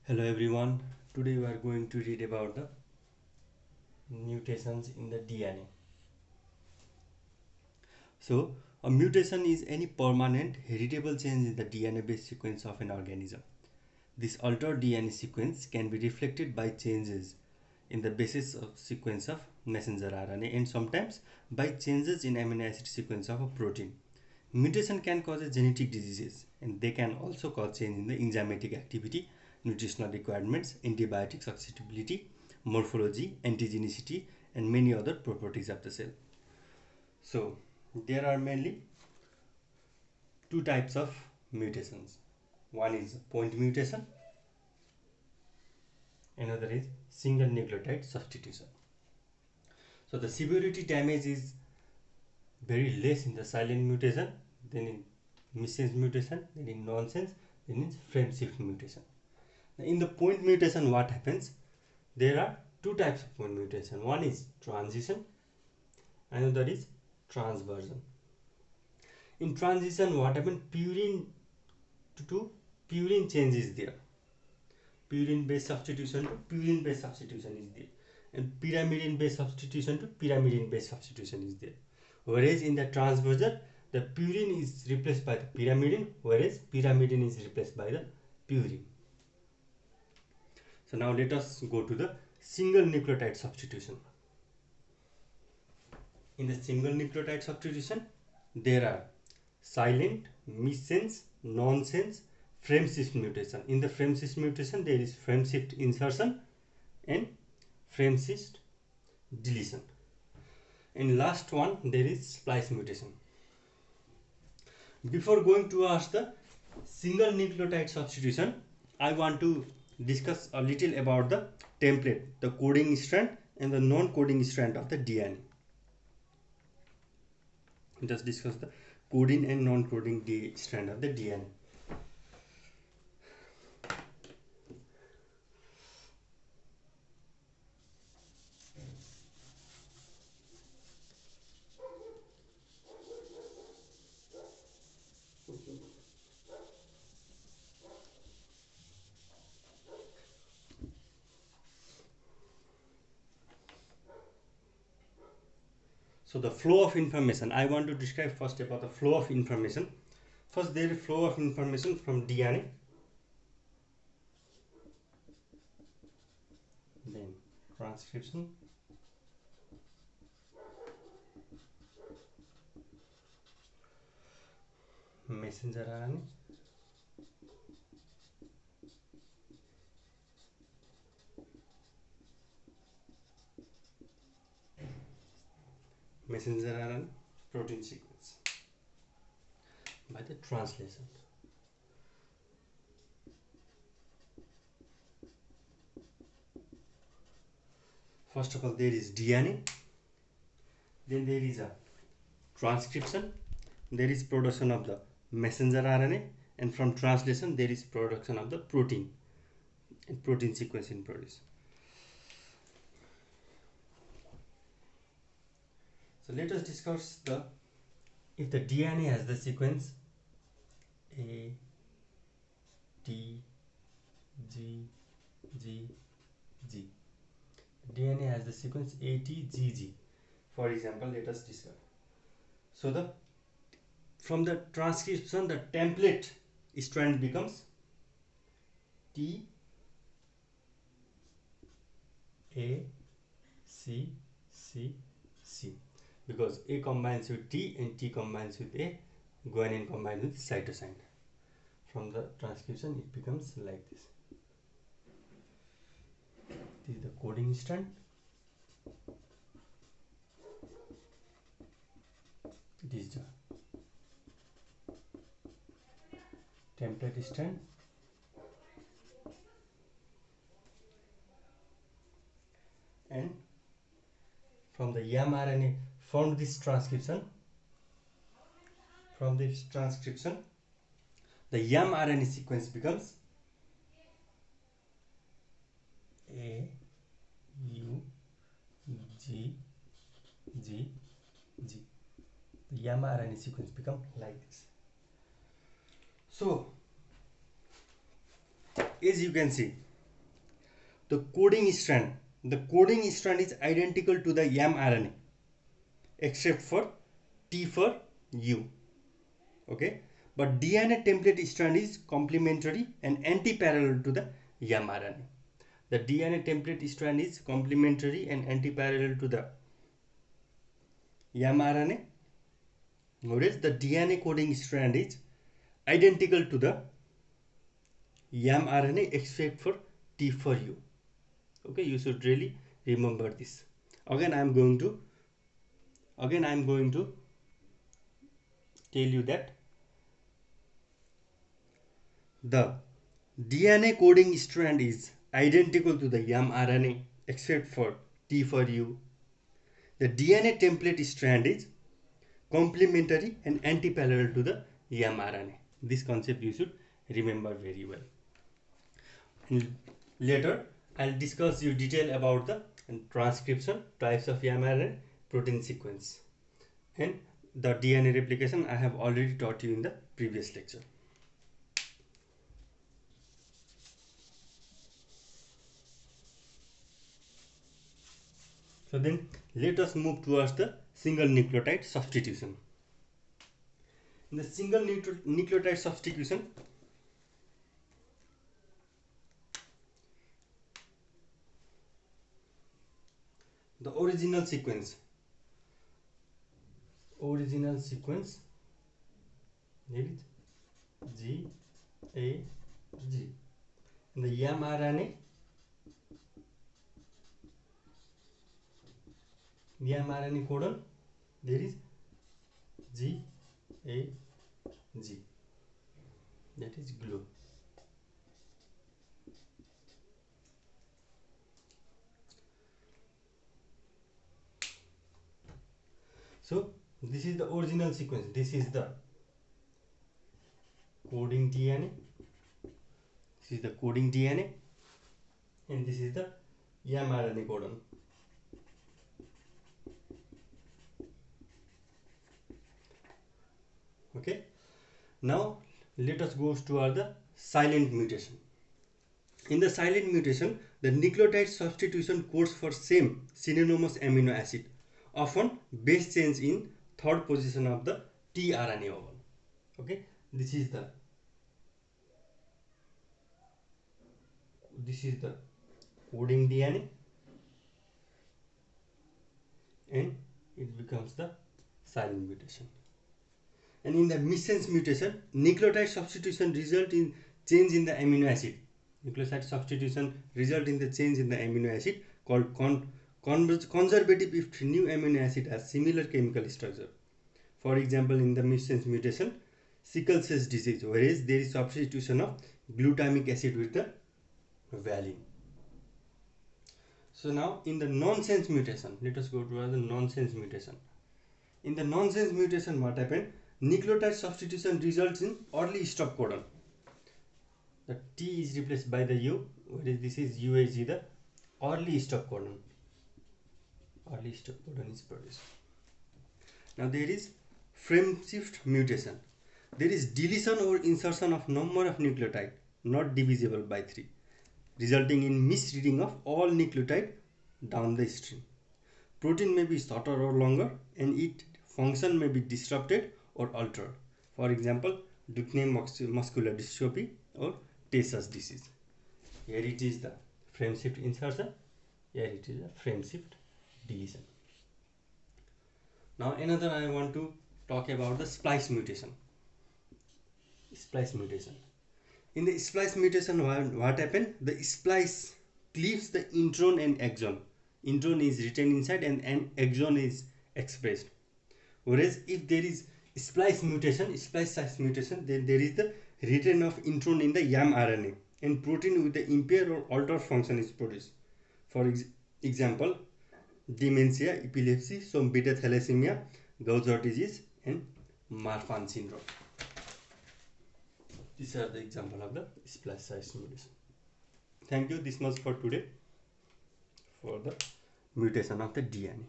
Hello everyone. Today we are going to read about the mutations in the DNA. So, a mutation is any permanent heritable change in the DNA base sequence of an organism. This altered DNA sequence can be reflected by changes in the basis of sequence of messenger RNA and sometimes by changes in amino acid sequence of a protein. Mutation can cause genetic diseases and they can also cause change in the enzymatic activity, nutritional requirements, antibiotic susceptibility, morphology, antigenicity, and many other properties of the cell. So, there are mainly two types of mutations. One is point mutation, another is single nucleotide substitution. So, the severity damage is very less in the silent mutation than in missense mutation, then in nonsense, then in frame shift mutation. Now, in the point mutation, what happens? There are two types of point mutation. One is transition, another is transversion. In transition, what happens? Purine to purine change is there. Purine base substitution to purine base substitution is there, and pyrimidine base substitution to pyrimidine base substitution is there. Whereas in the transversion, the purine is replaced by the pyrimidine, whereas pyrimidine is replaced by the purine. So now let us go to the single nucleotide substitution. In the single nucleotide substitution, there are silent, missense, nonsense, frame shift mutation. In the frame shift mutation, there is frame shift insertion and frame shift deletion. In last one, there is splice mutation. Before going to ask the single nucleotide substitution, I want to discuss a little about the template, the coding strand and the non-coding strand of the DNA. Just discuss the coding and non-coding strand of the DNA. So the flow of information, I want to describe first about the flow of information. First, there is flow of information from DNA, then transcription, messenger RNA, messenger RNA, protein sequence by the translation. First of all, there is DNA, then there is a transcription, there is production of the messenger RNA, and from translation there is production of the protein and protein sequence in produce. So let us discuss the if the DNA has the sequence A, T, G, G, G. DNA has the sequence A, T, G, G. For example, let us discuss. So from the transcription, the template strand becomes T, A, C, C, C. Because A combines with T and T combines with A, guanine combines with cytosine. From the transcription, it becomes like this. This is the coding strand. This is the template strand. And from the mRNA, from this transcription, the mRNA sequence becomes A, U, G, G, G. The mRNA sequence becomes like this. So, as you can see, the coding strand is identical to the mRNA except for T for U. Okay, but DNA template strand is complementary and anti-parallel to the mRNA. The DNA template strand is complementary and anti-parallel to the mRNA, whereas the DNA coding strand is identical to the mRNA except for T for U. Okay, you should really remember this. Again, I am going to tell you that the DNA coding strand is identical to the mRNA except for T for U. The DNA template strand is complementary and anti-parallel to the mRNA. This concept you should remember very well. And later, I'll discuss you detail about the transcription, types of mRNA, protein sequence, and the DNA replication I have already taught you in the previous lecture. So then let us move towards the single nucleotide substitution. In the single nucleotide substitution, the original sequence there is G A G. In the mRNA codon there is G A G, that is glue. So this is the original sequence. This is the coding DNA. This is the coding DNA, and this is the mRNA codon. Okay. Now let us go toward the silent mutation. In the silent mutation, the nucleotide substitution codes for same synonymous amino acid, often base change in third position of the tRNA oval. Okay, this is the coding DNA, and it becomes the silent mutation. And in the missense mutation, nucleotide substitution result in change in the amino acid. Nucleotide substitution result in the change in the amino acid called conservative if new amino acid has similar chemical structure. For example, in the missense mutation, sickle cell disease, whereas there is substitution of glutamic acid with the valine. So now in the nonsense mutation, let us go to the nonsense mutation. In the nonsense mutation, what happened? Nucleotide substitution results in early stop codon. The T is replaced by the U, whereas this is UAG, the early stop codon. Early stop codon is produced. Now there is frame shift mutation. There is deletion or insertion of number of nucleotide not divisible by 3, resulting in misreading of all nucleotide down the stream. Protein may be shorter or longer, and its function may be disrupted or altered. For example, Duchenne muscular dystrophy or Tay Sachs disease. Here it is the frame shift insertion, here it is the frame shift deletion. Now another I want to talk about the splice mutation. Splice mutation. In the splice mutation, what happened? The splice cleaves the intron and exon. Intron is written inside and exon is expressed. Whereas if there is splice site mutation, then there is the return of intron in the mRNA, and protein with the impaired or altered function is produced. For example, dementia, epilepsy, some beta thalassemia, Gaucher disease, and Marfan syndrome. These are the example of the splice site mutation. Thank you. This much for today for the mutation of the DNA.